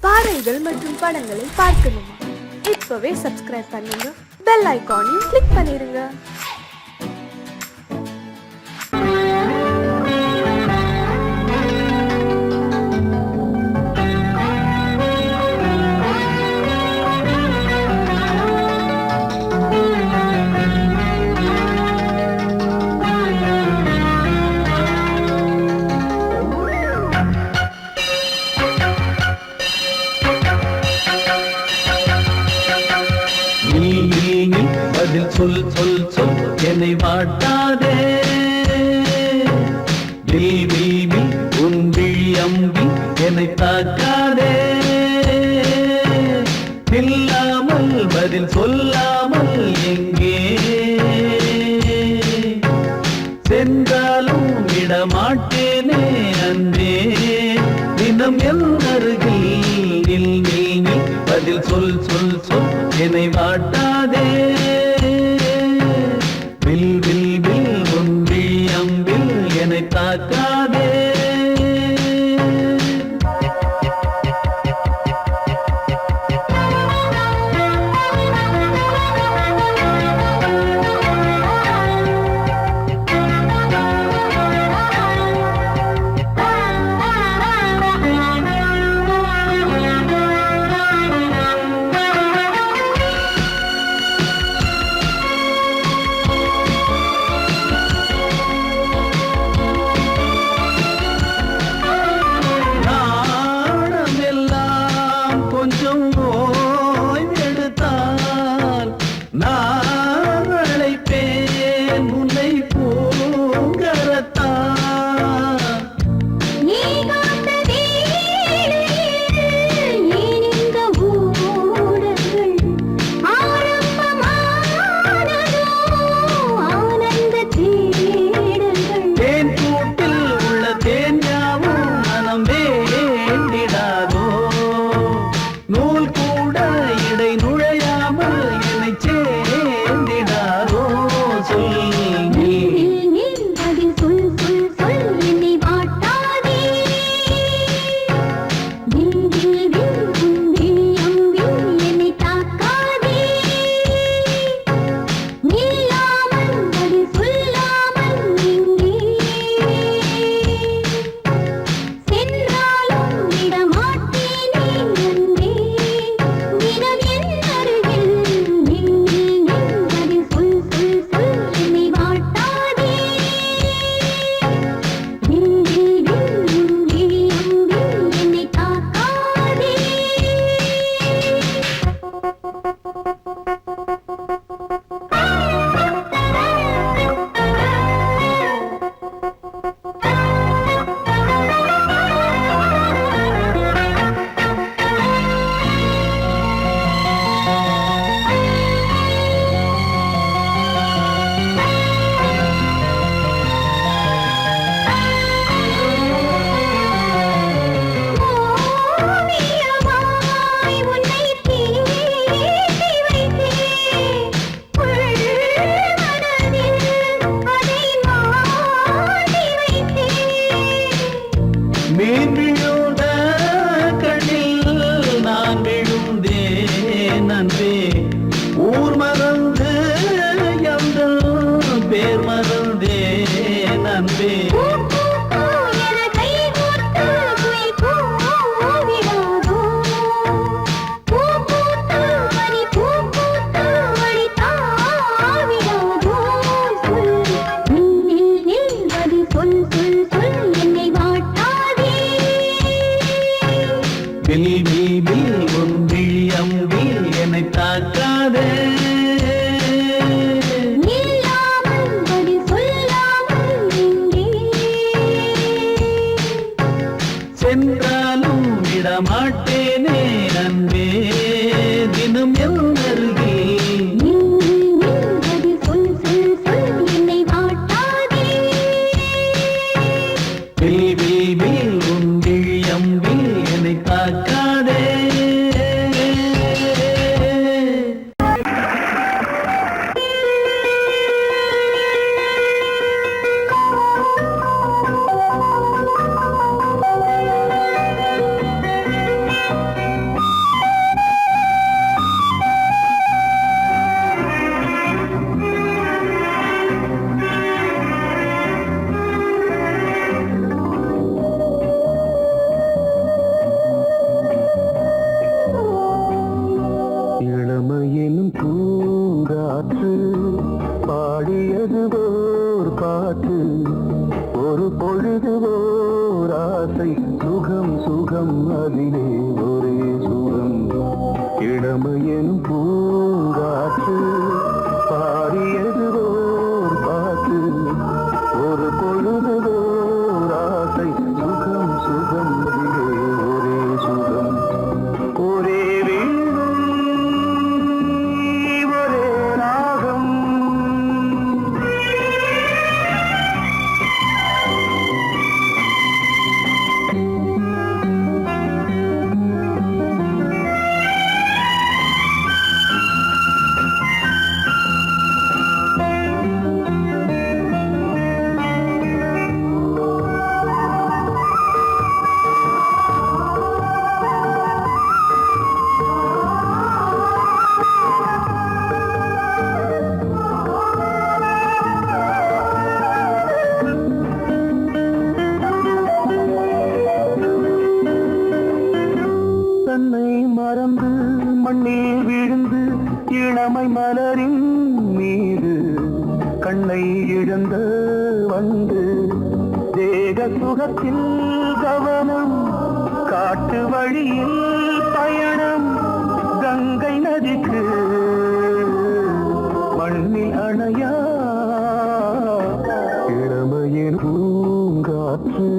பாடல்கள் மற்றும் படங்களை பார்க்கணுமா? இப்பவே சப்ஸ்கிரைப் பண்ணுங்க, பெல் ஐகானையும் கிளிக் பண்ணிருங்க. சொல் சொல் சொல் என்னை வாட்டாதே, உன் விழி அம்பி என்னை தாக்காதே. இல்லாமல் பதில் சொல்லாமல் எங்கே சென்றாலும் விடமாட்டேனே அன்பே. தினம் என் அருகில் பதில் சொல் சொல் சொல் என்னை வாட்டாதே. தாக்காதே. மறந்து மண்ணில் விழுந்து இளமை மலரின் மீது கண்ணை இழந்த வந்து தேக சுகத்தில் கவனம் காட்டு வழியில் பயணம் கங்கை நதிக்கு மண்ணில் அணையா இளமையின் பூங்காற்று.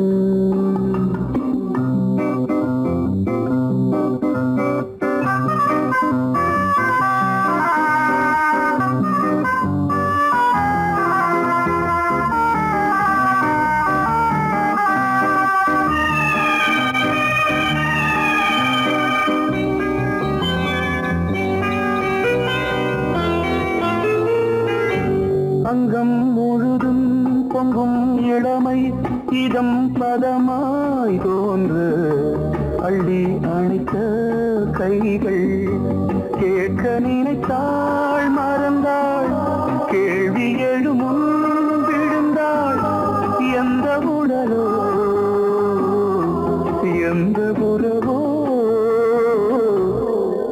அங்கம் முழுதும் பொங்கும் இளமை இதம் பதமாய் தோன்று அள்ளி அணைத்த கைகள் கேட்க நினைத்தாள் மறந்தாள் கேள்வி எழுமுன் விழுந்தாள் எந்த உடலோ எந்த புறவோ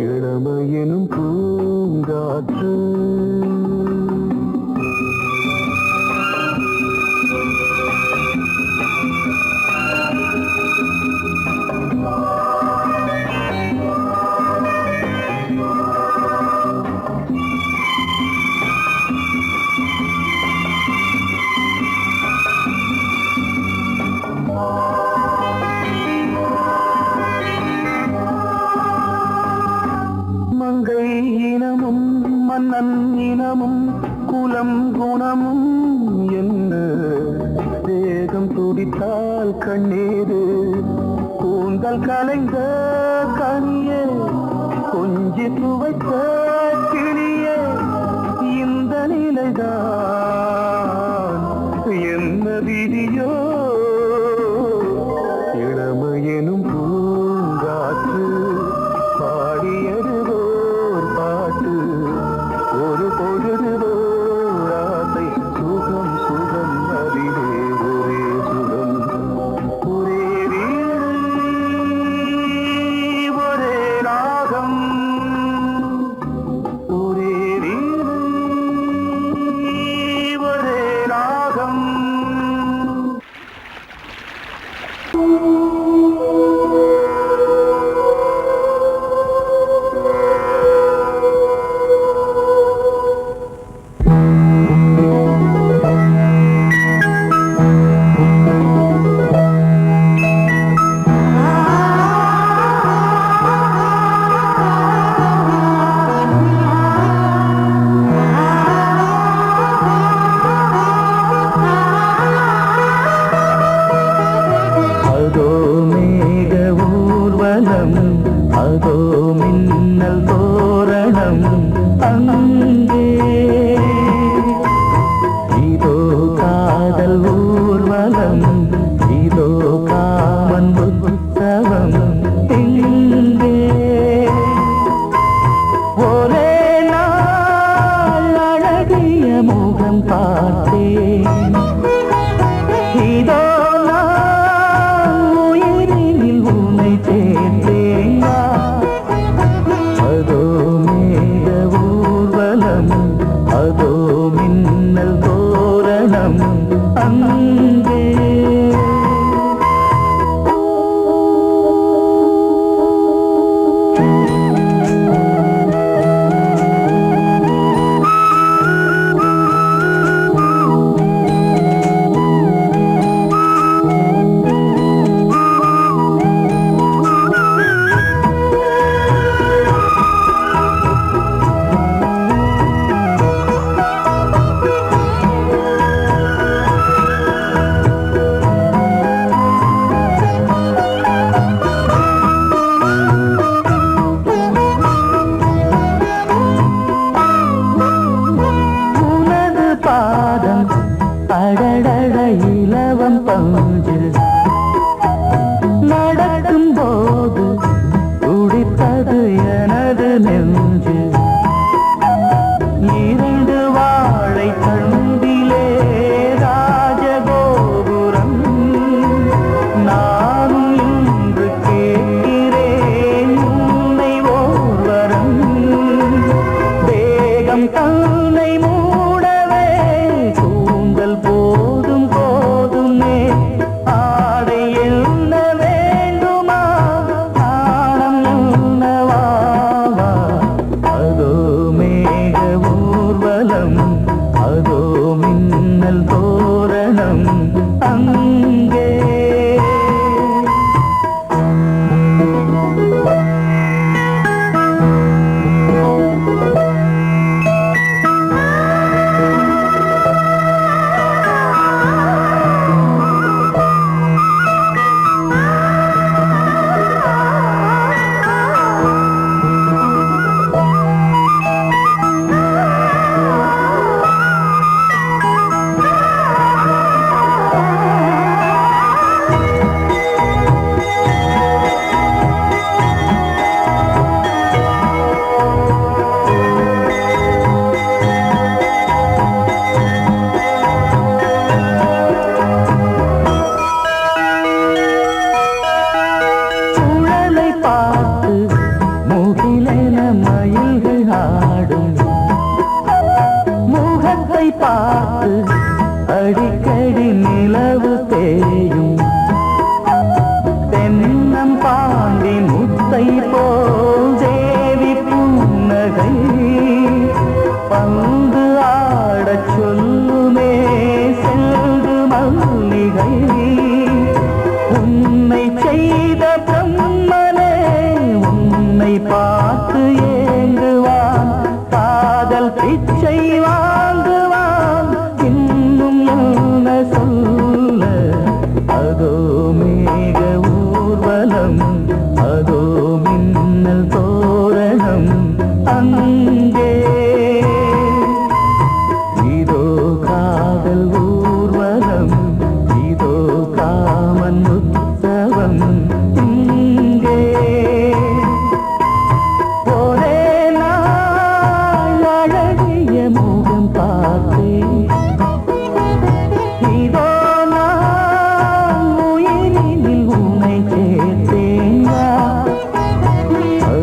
இளமையெனும் பூங்காற்று. மங்கை இனமும் மன்னன் இனமும் குலம் குணமும் என்ன தேகம் துடித்தால் கண்ணீரு கூந்தல் கலைந்த கனியே கொஞ்சி துவைத்த கிளியே இந்த நிலைதான் என்ன விதியோ இளமையெனும் பூங்காற்று பாடியதுவோர் பாட்டு ஒரு பொழுதுவோர் ஆசை சுகம் சுகம் அதிலே ஒரே சுகம் ஒரே வீடு ஒரே ராகம் ஒரே வீடு ஒரே ராகம். அதோ மேக ஊர்வலம் அதோ மின்னல் தோரணம் அங்கே இதோ காதல் ஊர்வலம் இதோ காமன் உற்சவம் இங்கே ஒரே நாள் அழகிய முகம் பார்த்தேன் இதோ உயிரினில் உன்னை சேர்ந்தேன் அதோ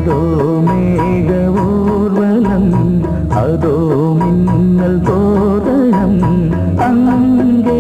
அதோ மேக ஊர்வலம், அதோ மின்னல் தோரணம் அங்கே.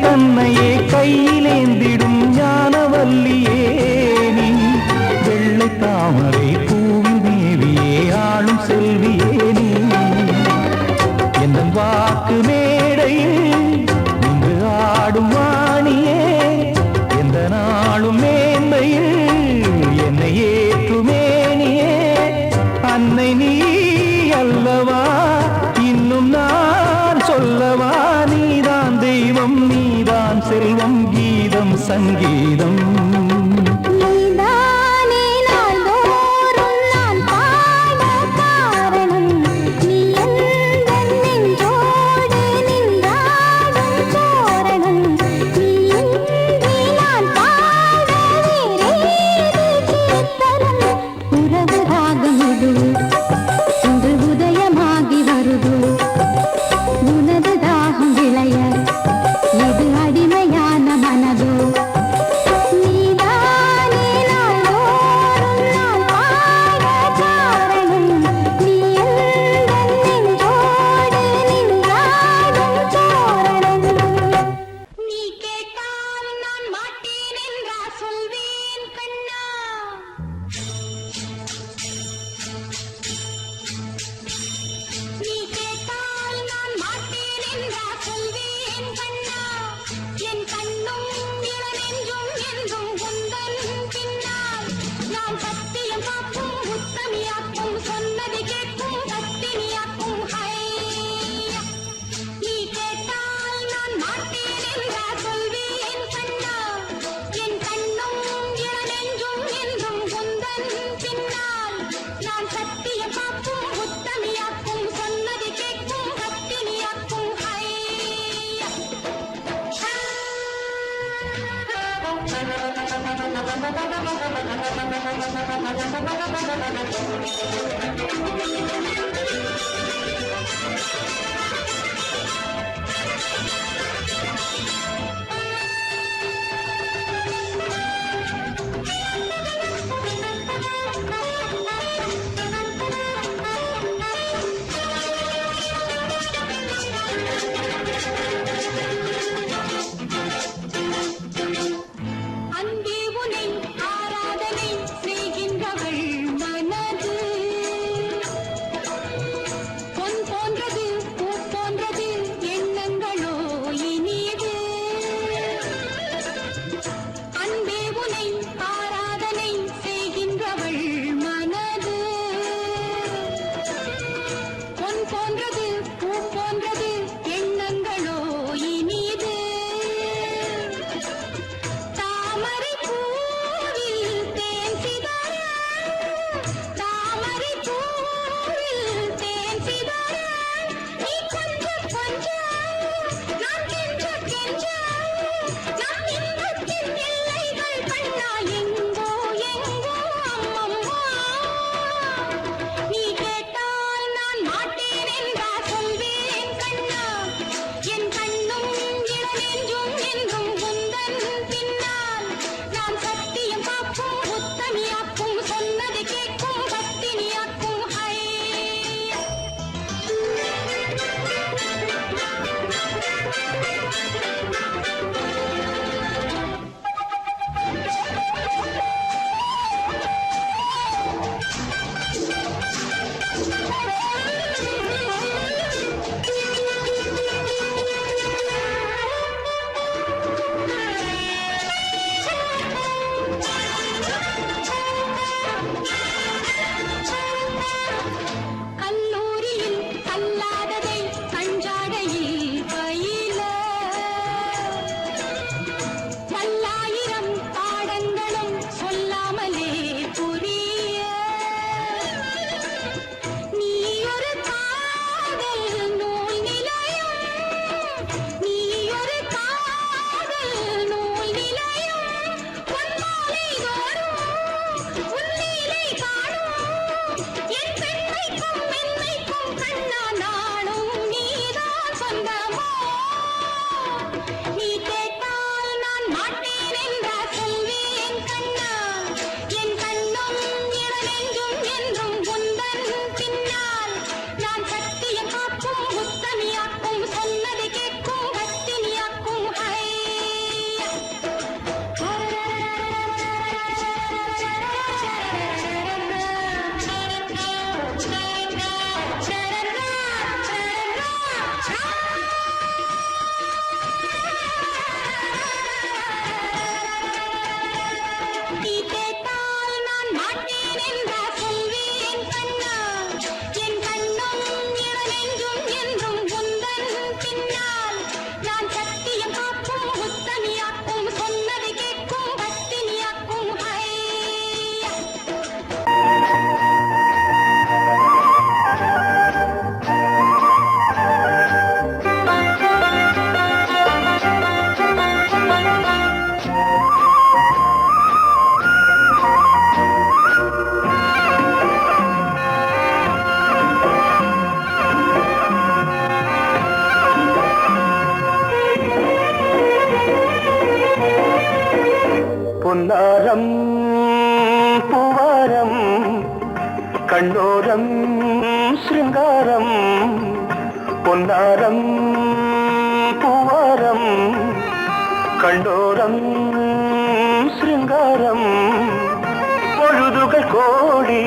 தன்னையே கையிலேந்திடும் ஞானவல்லியே நீ, வெள்ளை தாமரை பூவி தேவியே ஆளும் செல்வியே நீ, என் வாக்கு மேடையில் நின்று ஆடும் வாணியே, எந்த நாளும் மேன்மையில் என்னை ஏற்றுமேனியே, அன்னை நீ அல்லவா இன்னும் நான் சொல்லவா, நீதான் தெய்வம் நீதான் செல்வம் கீதம் சங்கீதம். பொன்னாரம் பூவாரம் கண்ணோரம் சிருங்காரம் பொன்னாரம் பூவாரம் கண்ணோரம் சிருங்காரம் பொழுதுகள் கோடி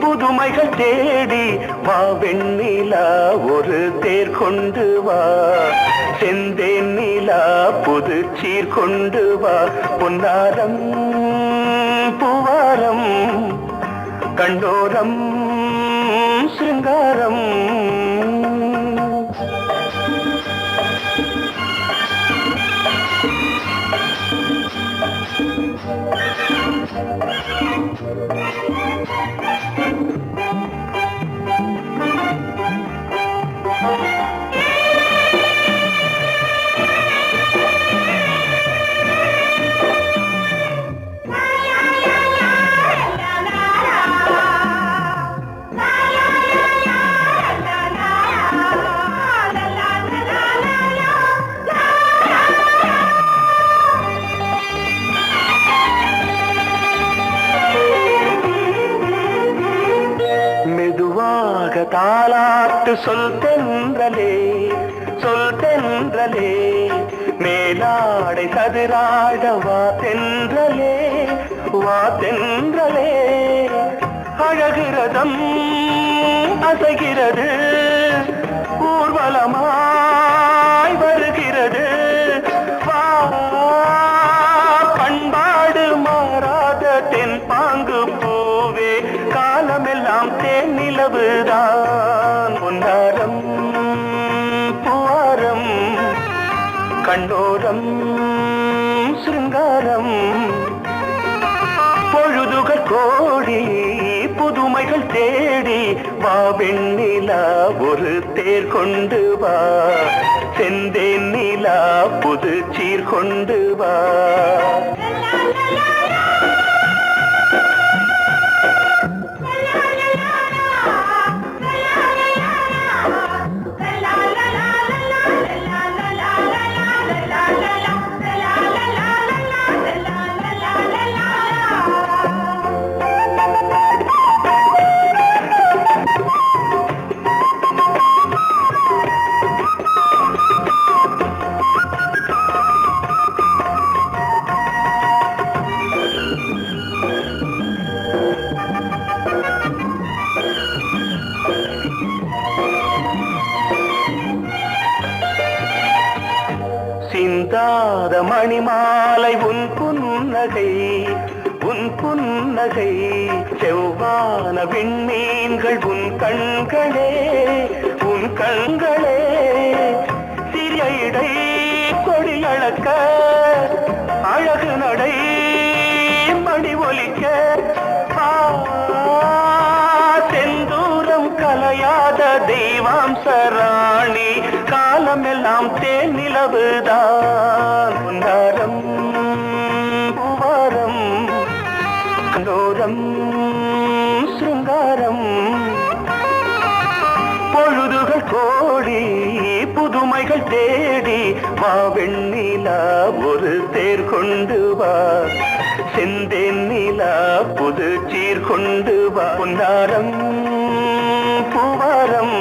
புதுமைகள் தேடி வா வெண்ணிலா ஒரு தேர் கொண்டு வா செந்தேன் நிலா புது சீர் கொண்டு வா பொன்னாரம் பூவாரம் கண்டோரம் சிருங்காரம் பாட்டு சொல் தென்றலே சொல் தென்றலே மேலாடை சதுராட வா தென்றலே வா தென்றலே அழகிறதம் அசைகிறது ஊர்வலமாய் வருகிறது வா பண்பாடு மாறாத தென் பாங்கு பூவே காலமெல்லாம் தேன் நிலவுதான் பொன்னாரம் பூவாரம் கண்ணோரம் சிருங்காரம் பொழுதுகள் கோடி புதுமைகள் தேடி வா வெண்ணிலா ஒரு தேர் கொண்டு வா செந்தேன் நிலா புது சீர் கொண்டு வா சிந்தாத மணிமாலை உன் புன்னகை செவ்வான விண்மீன்கள் உன் கண்களே சிறிய இடை கொடி அளக்க அழகு நடை மணி ஒலிக்க செந்தூரம் கலையாத தெய்வாம்சராணி காலமெல்லாம் தேன் நிலவுதான் பொன்னாரம் பூவாரம் கண்ணோரம் சிருங்காரம் பொழுதுகள் கோடி புதுமைகள் தேடி வா வெண்ணிலா ஒரு தேர் கொண்டு வா செந்தேன் நிலா புது சீர் கொண்டு வா பொன்னாரம் பூவாரம்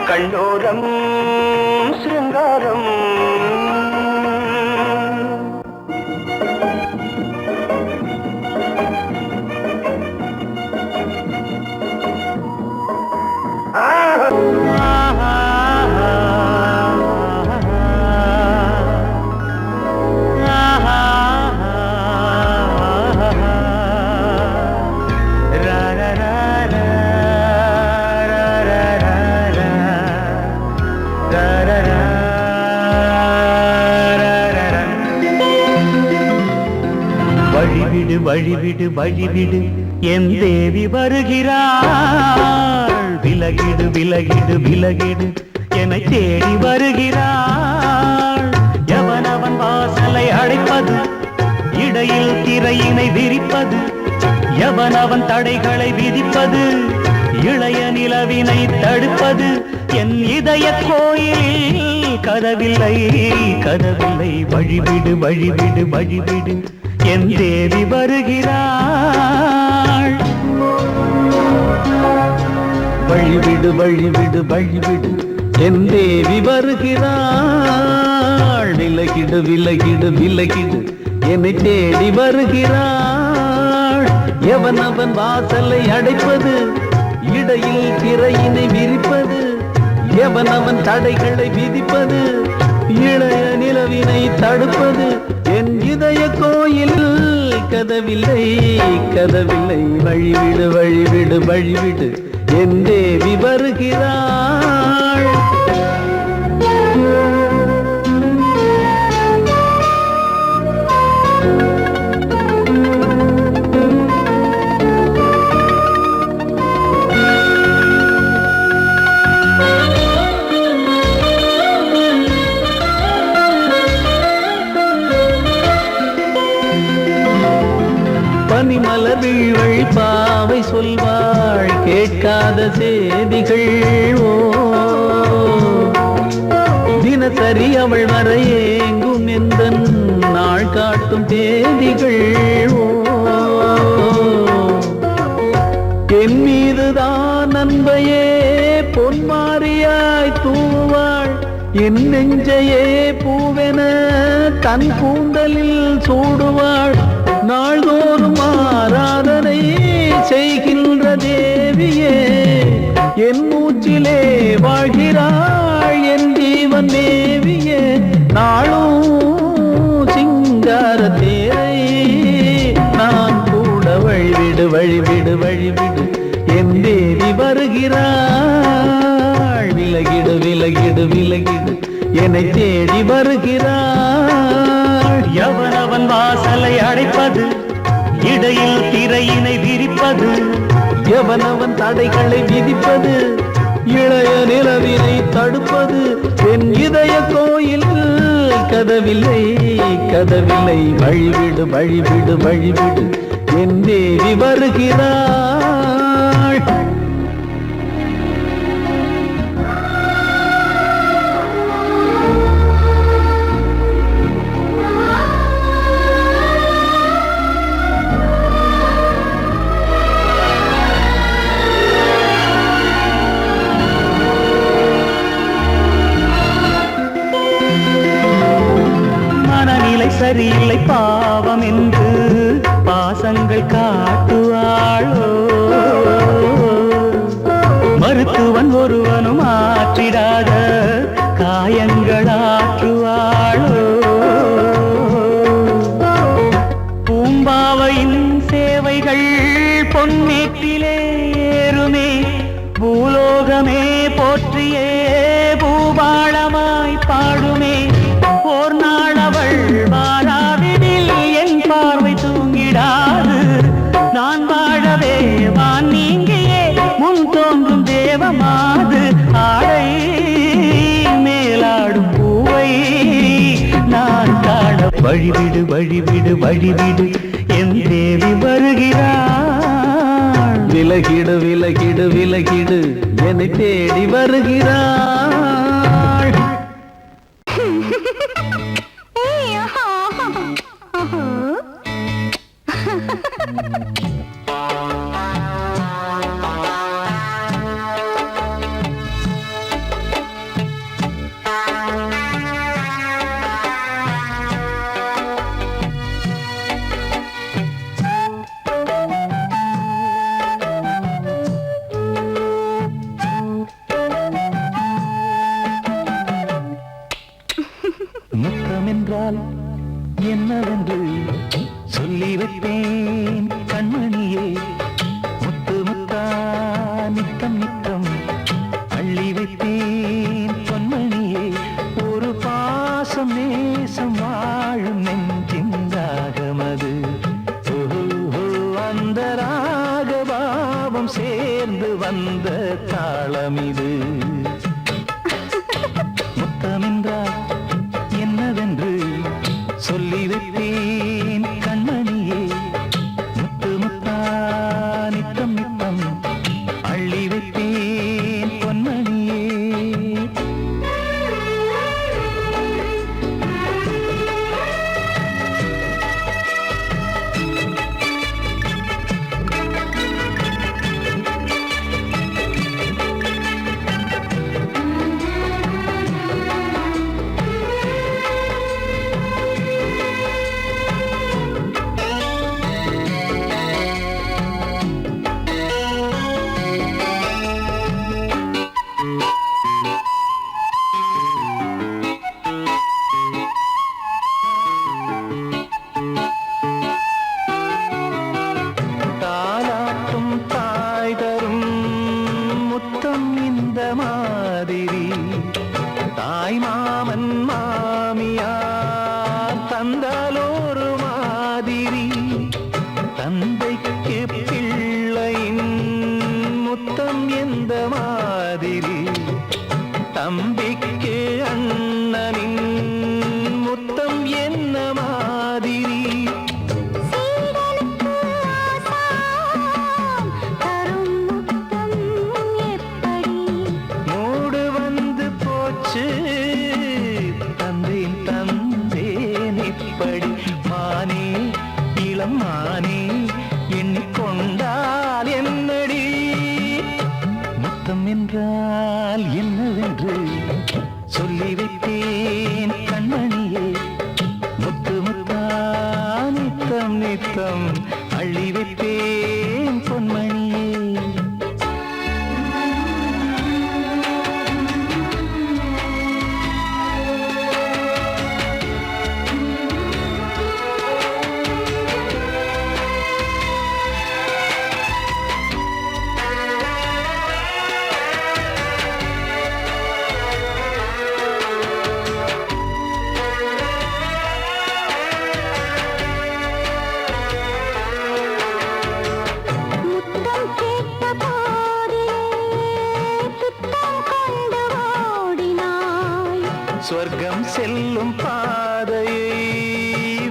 கண்ணோரம் சிருங்காரம் வழிவிடு வழிவிடு வழிவிடு என் தேவி வருகிறாள் விலகிடு விலகிடு விலகிடு என்னை தேடி வருகிறாள் எவனவன் வாசலை அடைப்பது இடையில் திரையினை விரிப்பது எவனவன் தடைகளை விதிப்பது இளைய நிலவினை தடுப்பது என் இதய கோயிலில் கதவில்லை கதவில்லை வழிவிடு வழிவிடு வழிவிடு என் தேவி வருகிறாள் வழிவிடு வழிவிடு வழிவிடு என் தேவி வருகிறாள் விலகிடு விலகிடு விலகிடு என்னை தேடி வருகிறாள் எவனவன் வாசலை அடைப்பது இடையில் திரையினை விரிப்பது எவனவன் தடைகளை விதிப்பது இளைய நிலவினை தடுப்பது என் இதய கோயில் கதவில்லை கதவில்லை வழிவிடு வழிவிடு வழிவிடு என் தேவி வருகிறாள் பனிமலர் வீழ்வழி பாவை சொல்வாள் கேட்காத செய்திகள் ஓ தினசரி அவள் வர ஏங்கும் எந்த நாள் காட்டும் தேதிகள் ஓ என் மீதுதான் அன்பையே பொன் என் நெஞ்சையே பூவென தன் கூந்தலில் சூடுவாள். நாள்தோறும் ஆராதனை செய்கின்ற தேவியே, என் மூச்சிலே வாழ்கிறாள் என் ஜீவன் தேவியே. நாளும் சிங்கார தேரை நான் கூட வழிவிடு வழிவிடு வழிவிடு என் தேவி வருகிறாள். விலகிடு விலகிடு விலகிடு என்னை தேடி வருகிறாள். எவனவன் வாசலை அடைப்பது, இடையில் திரையினை விரிப்பது, எவனவன் தடைகளை விதிப்பது, இளைய நிலவினை தடுப்பது. என் இதய கோயில் கதவில்லை கதவில்லை, வழிவிடு வழிவிடு வழிவிடு என் தேவி வருகிறாள். சரியில்லை பாவம் என்று பாசங்கள் காட்டுவாளோ, மருத்துவன் ஒருவனும் ஆற்றிடாத காயங்கள் ஆற்றுவாளோ. பூம்பாவையின் சேவைகள் பொன்னேற்றிலே ஏறுமே, பூலோகமே போற்றியே பூபாளமாய் பாடுமே. ஓர் நாள் அவள் வாராவிடில் என் பார்வை தூங்கிடாது, நான் வாழவே வான் நீங்கியே முன் தோன்றும் தேவமாது. ஆடை மேலாடும் பூவை நான் காண வழிவிடு வழிவிடு வழிவிடு என் தேவி வருகிறாள். விலகிடு விலகிடு விலகிடு என்னை தேடி வருகிறாள். முத்தமென்றால் என்னவென்று சொல்லி வைப்பேன் கண்மணியே. முத்து முத்தா நித்தம் நித்தம் அள்ளி வைப்பேன் பொன்மணியே. ஒரு பாசம் நேசம் வாழும் நெஞ்சின் ராகமது. அந்த ராகபாவம் சேர்ந்து வந்த தாளமிது. முத்தமென்றால் என்னவென்று சொல்லி வைப்பேன் கண்மணியே. முத்து முத்தா நித்தம் நித்தம் அள்ளி வைப்பேன் பொன்மணியே. தாய் மாமன் மாமியார் தந்தாலோரு மாதிரி. தந்தைக்கு பிள்ளையின் முத்தம் எந்த மாதிரி. தம்பிக்கு அண்ணனின் முத்தம் என்ன மாதிரி. மானே எண்ணிக்கொண்டால் என்னடி. முத்தம் என்றால் என்னவென்று சொல்லி நித்தம் நித்தம் அள்ளி வைப்பேன் பொன்மணியே. சொர்க்கம் செல்லும் பாதையை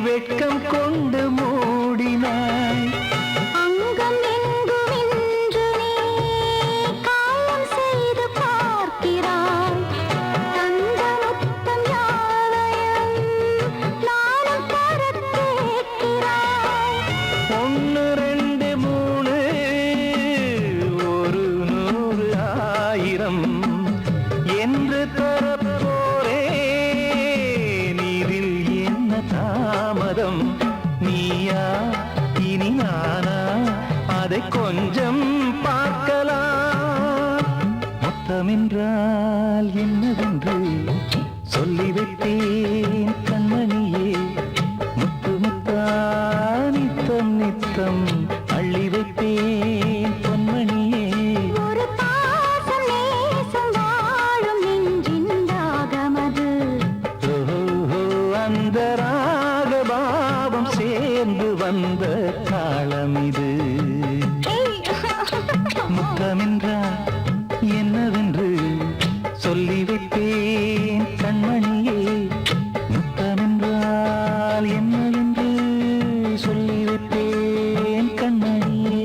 வெட்கம் கொண்டு மூடினாய். அங்கம் எங்கும் இன்று நீ காயம் செய்து பார்க்கிறாய். தந்த முத்தம் யாவையும் நானும் தரக் கேட்கிறாய். 1 2 3 ஒரு 100 1000 என்று தாமதம். நீயா இனி நானா அதை கொஞ்சம் பார்க்கலாம். மொத்தமென்றால் என்னவென்று சொல்லி வைத்தேன் கண்மணியே. முத்து முத்தா நித்தம் நித்தம் அள்ளி வைப்பேன் பொன்மணியே. ஒரு பாசம் நேசம் வாழும் நெஞ்சின் தாகமது. அந்த ராகபாவம் சேர்ந்து வந்த காலம் இது. முத்தமென்றால் என்னவென்று சொல்லி வைப்பேன் கண்மணியே. முத்தமென்றால் என்னவென்று சொல்லி வைப்பேன் கண்மணியே.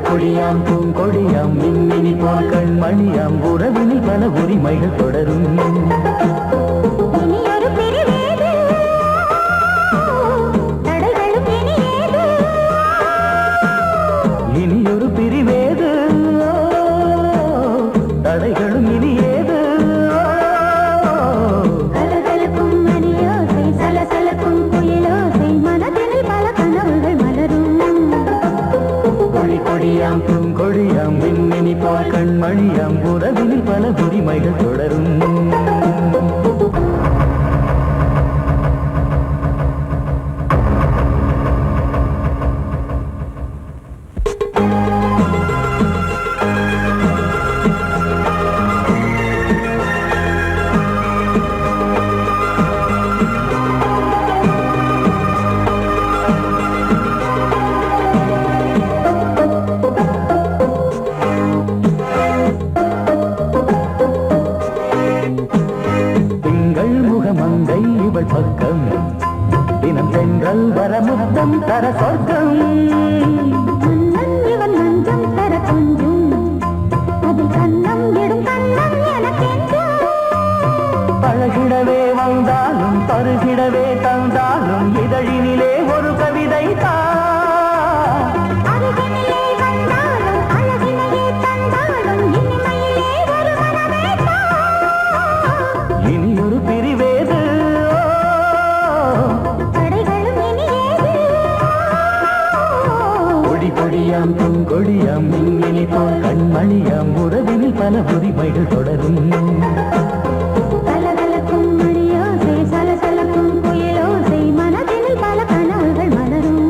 கொடியாம் பூங்கொடியாம் மின்மினி போல் கண்மணியாம் உறவினில் பல உரிமைகள் தொடரும். இனியொரு பிரிவேது தடைகளும் இனி ஏது. கலகலக்கும் மணியோசை சலசலக்கும் குயிலோசை மனதினில் பல கனவுகள் மலரும். கொடியாம் பூங்கொடியாம் மின்மினி போல் கண்மணியாம் உறவினில் பல உரிமைகள் தொடரும். பக்கம் தினம் சென்றல் வர முத்தம் தர சொர்க்கம். இவன் மஞ்சம் தர கொஞ்சம் அதில் கண்ணம் இடும் கண்ணம் எனக்கென்றும். பழகிடவே வந்தாலும் பருகிடவே தந்தாலும் இதழினிலே ஒரு கவிதை தான். அருகினிலே வந்தாலும் அழகினையே தந்தாலும் இனிமையிலே ஒரு மனமே தான். இனி ஒரு பிரிவேது கொடியாம் பூங்கொடியாம் மின்மினி போல் கண்மணியாம் உறவினில் பல உரிமைகள் தொடரும். கலகலக்கும் மணியோசை சலசலக்கும் குயிலோசை மனதினில் பல கனவுகள் மலரும்.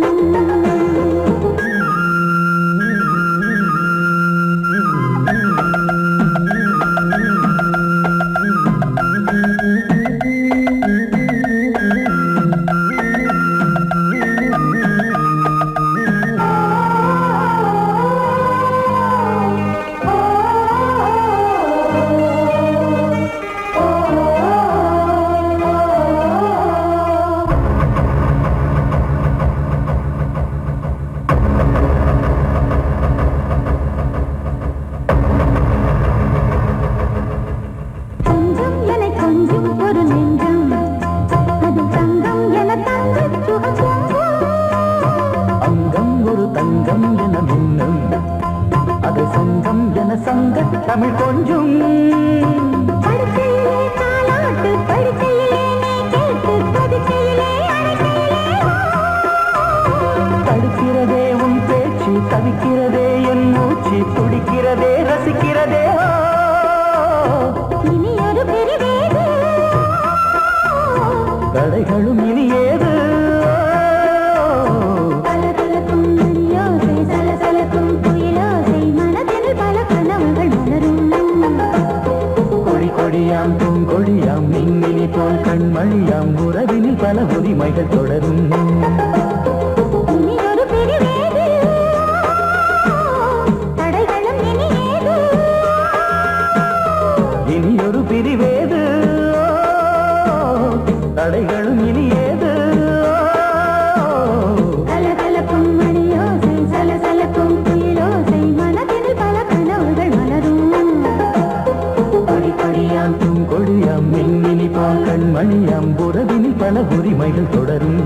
சங்க தமிழ் கொஞ்சும் படுக்கையிலே தாலாட்டு படுக்கையிலே நீ கேட்டு படுக்கையிலே தடுக்கிறதே உன் பேச்சு தவிக்கிறதே என் மூச்சு துடிக்கிறதே ரசிக்கிறதே இனி ஒரு பிரிவேது தடைகளும் இனி ஏது கலகலக்கும் மணியோசை சலசலக்கும் குயிலோசை மனதில் பல கனவுகள் மலரும் கொடி கொடியாம் பூங்கொடியாம் மின்மினி போல் கண்மணியாம் உறவினில் பல உரிமைகள் தொடரும் இனி ஒரு பிரிவேது தடைகளும் இனி ஏது இனி ஒரு பிரிவேது தடைகளும் இனி ஏது கலகலக்கும் மணியோசை சலசலக்கும் குயிலோசை மனதில் பல கனவுகள் மலரும் கொடி கொடியாம் பூங்கொடியாம் மின்மினி போல் கண்மணியாம் உறவினில் பல உரிமைகள் தொடரும்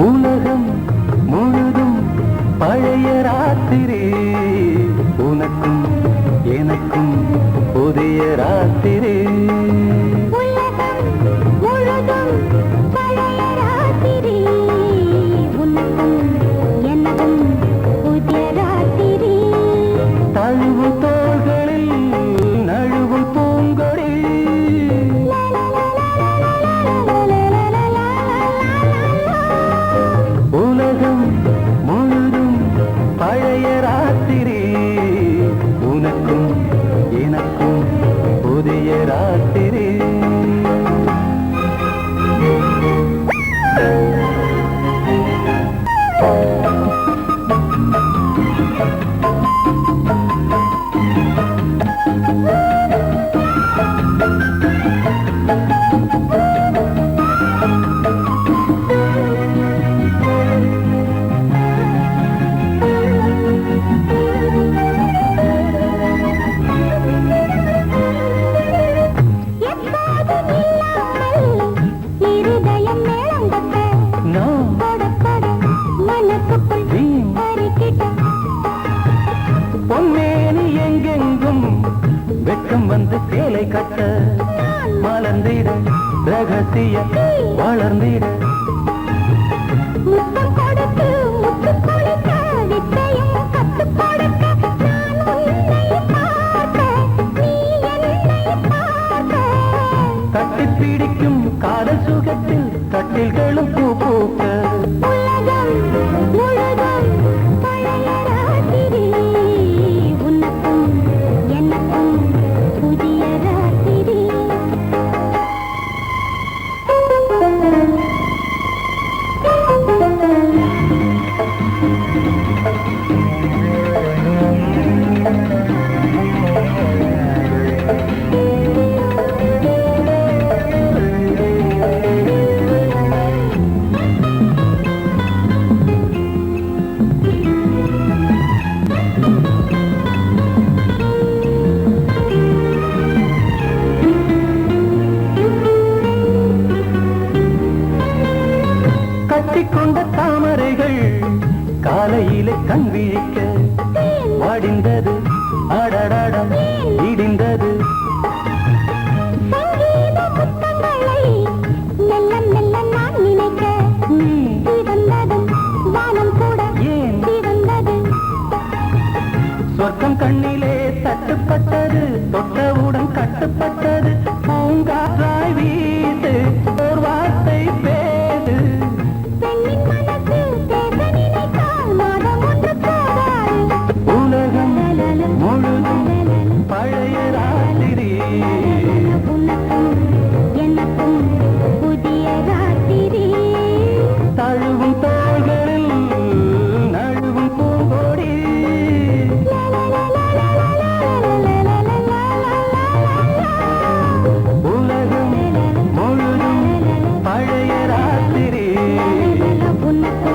உலகம் முழுதும் பழைய ராத்திரி உனக்கும் எனக்கும் புதிய ராத்திரி உலகம் முழுதும் பழைய ராத்திரி உனக்கும் எனக்கும் புதிய ராத்திரி தழுவு தோள்களில் நழுவும் பூங்கொடி உலகம் முழுதும் பழைய ராத்திரி உனக்கும் எனக்கும் புதிய ராத்திரி இருதயம் மேளம் தட்ட நான் கொட கொட மனசுக்குள் வீண் பறிக்கிட்ட பொன்மேனி எங்கெங்கும் வெட்கம் வந்து சேலை கட்ட மலர்ந்திட ரகசிய வளர்ந்திட முத்தம் கொடுத்து முத்து கொடுக்க வித்தையும் கத்துக் கொடுக்க நான் உன்னை பார்க்க நீ என்னை பார்க்க கட்டிப் பிடிக்கும் காதல் சுகத்தில் கட்டில்களும் பூ பூக்க உலகம் முழுதும் பழைய ராத்திரி உனக்கும் எனக்கும் புதிய ராத்திரி கட்டிக்கொண்ட தாமரைகள் காலையிலே கண் விழிக்க வாடிந்தது அடடடம் இடிந்தது சங்கீத முத்தங்களை மெல்ல மெல்ல நான் நினைக்க சிவந்ததும் வானம் கூட ஏன் சிவந்தது சொர்க்கம் கண்ணிலே தட்டுப்பட்டது தொட்டவுடன் கட்டுப்பட்டது பூங்காற்றாய் வீசு ஒரு வார்த்தை பேசு பெண்ணின் மனசு பேச நினைத்தால் மாதம் ஒன்று போதாது உலகம் முழுதும் பழைய ராத்திரி உனக்கு